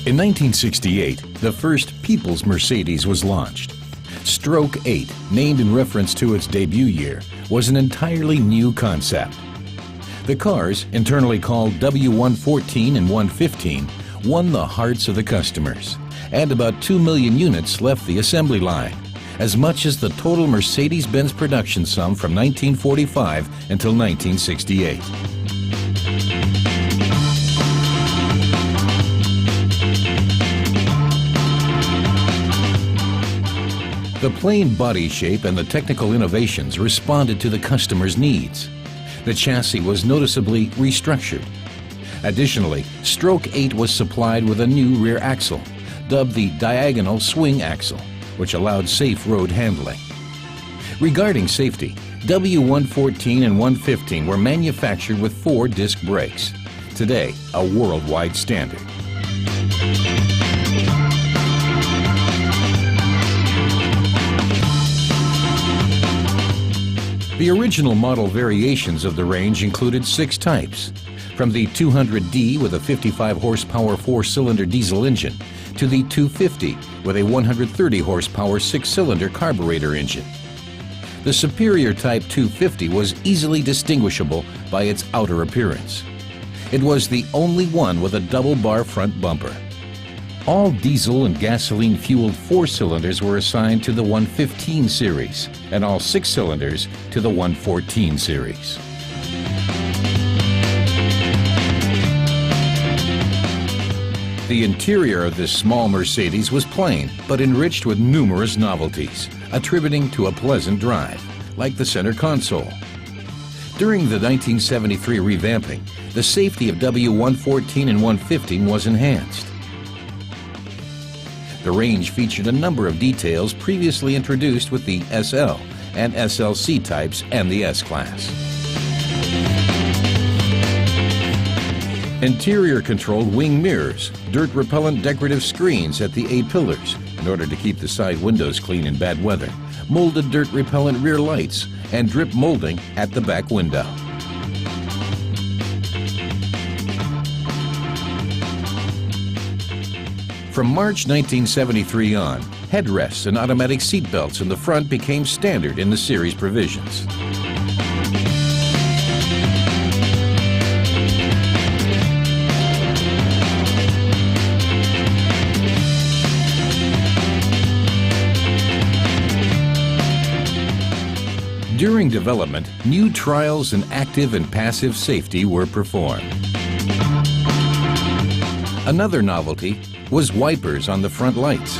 In 1968, the first People's Mercedes was launched. Stroke 8, named in reference to its debut year, was an entirely new concept. The cars, internally called W114 and W115, won the hearts of the customers, and about 2 million units left the assembly line, as much as the total Mercedes-Benz production sum from 1945 until 1968. The plain body shape and the technical innovations responded to the customer's needs. The chassis was noticeably restructured. Additionally, Stroke 8 was supplied with a new rear axle, dubbed the diagonal swing axle, which allowed safe road handling. Regarding safety, W114 and W115 were manufactured with 4 disc brakes, today a worldwide standard. The original model variations of the range included 6 types, from the 200D with a 55 horsepower 4-cylinder diesel engine to the 250 with a 130 horsepower 6-cylinder carburetor engine. The superior Type 250 was easily distinguishable by its outer appearance. It was the only one with a double-bar front bumper. All diesel and gasoline-fueled 4-cylinders were assigned to the W115 series, and all 6 cylinders to the W114 series. The interior of this small Mercedes was plain, but enriched with numerous novelties, attributing to a pleasant drive, like the center console. During the 1973 revamping, the safety of W114 and W115 was enhanced. The range featured a number of details previously introduced with the SL and SLC types and the S-Class. Interior-controlled wing mirrors, dirt-repellent decorative screens at the A-pillars in order to keep the side windows clean in bad weather, molded dirt-repellent rear lights, and drip molding at the back window. From March 1973 on, headrests and automatic seat belts in the front became standard in the series provisions. During development, new trials in active and passive safety were performed. Another novelty was wipers on the front lights.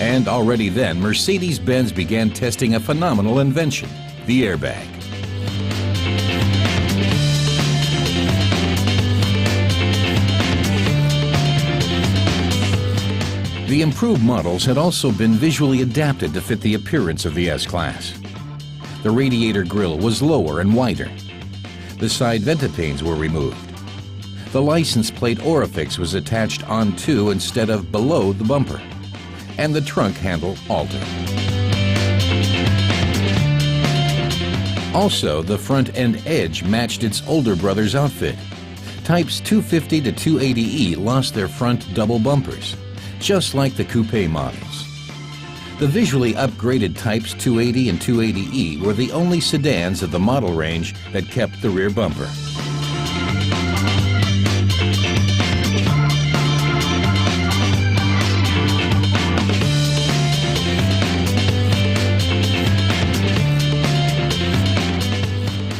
And already then, Mercedes-Benz began testing a phenomenal invention, the airbag. The improved models had also been visually adapted to fit the appearance of the S-Class. The radiator grille was lower and wider. The side ventipanes were removed. The license plate Orifix was attached onto instead of below the bumper, and the trunk handle altered. Also, the front end edge matched its older brother's outfit. Types 250 to 280E lost their front double bumpers, just like the coupe models. The visually upgraded Types 280 and 280E were the only sedans of the model range that kept the rear bumper.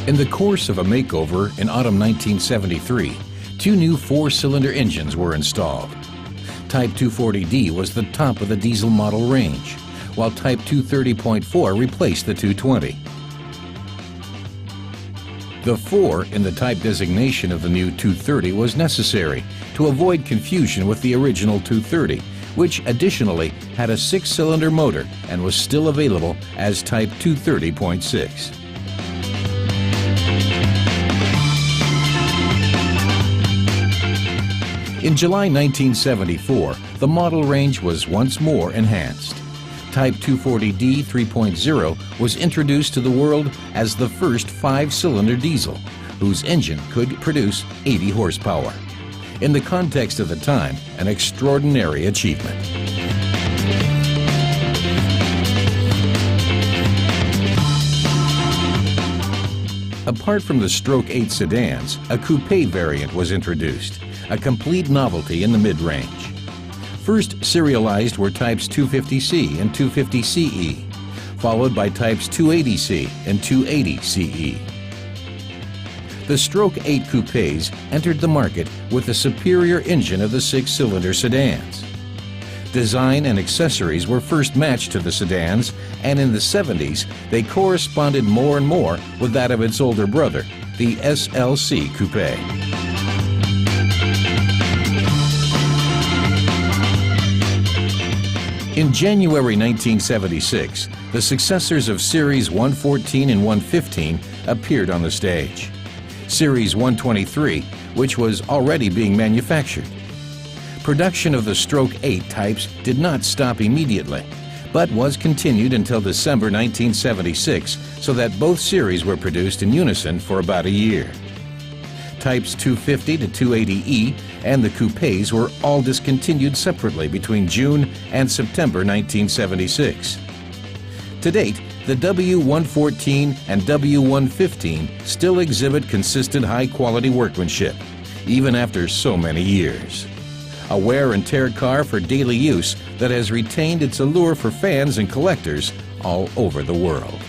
In the course of a makeover in autumn 1973, 2 new 4-cylinder engines were installed. Type 240D was the top of the diesel model range, while Type 230.4 replaced the 220. The 4 in the type designation of the new 230 was necessary to avoid confusion with the original 230, which additionally had a 6-cylinder motor and was still available as Type 230.6. In July 1974, the model range was once more enhanced. Type 240D 3.0 was introduced to the world as the first 5-cylinder diesel, whose engine could produce 80 horsepower. In the context of the time, an extraordinary achievement. Apart from the Stroke 8 sedans, a coupe variant was introduced, a complete novelty in the mid-range. First serialized were types 250C and 250CE, followed by types 280C and 280CE. The Stroke 8 coupes entered the market with the superior engine of the six-cylinder sedans. Design and accessories were first matched to the sedans, and in the 70s, they corresponded more and more with that of its older brother, the SLC coupe. In January 1976, the successors of Series 114 and 115 appeared on the stage. Series 123, which was already being manufactured. Production of the Stroke 8 types did not stop immediately, but was continued until December 1976, so that both series were produced in unison for about a year. Types 250 to 280E and the coupes were all discontinued separately between June and September 1976. To date, the W114 and W115 still exhibit consistent high-quality workmanship, even after so many years. A wear and tear car for daily use that has retained its allure for fans and collectors all over the world.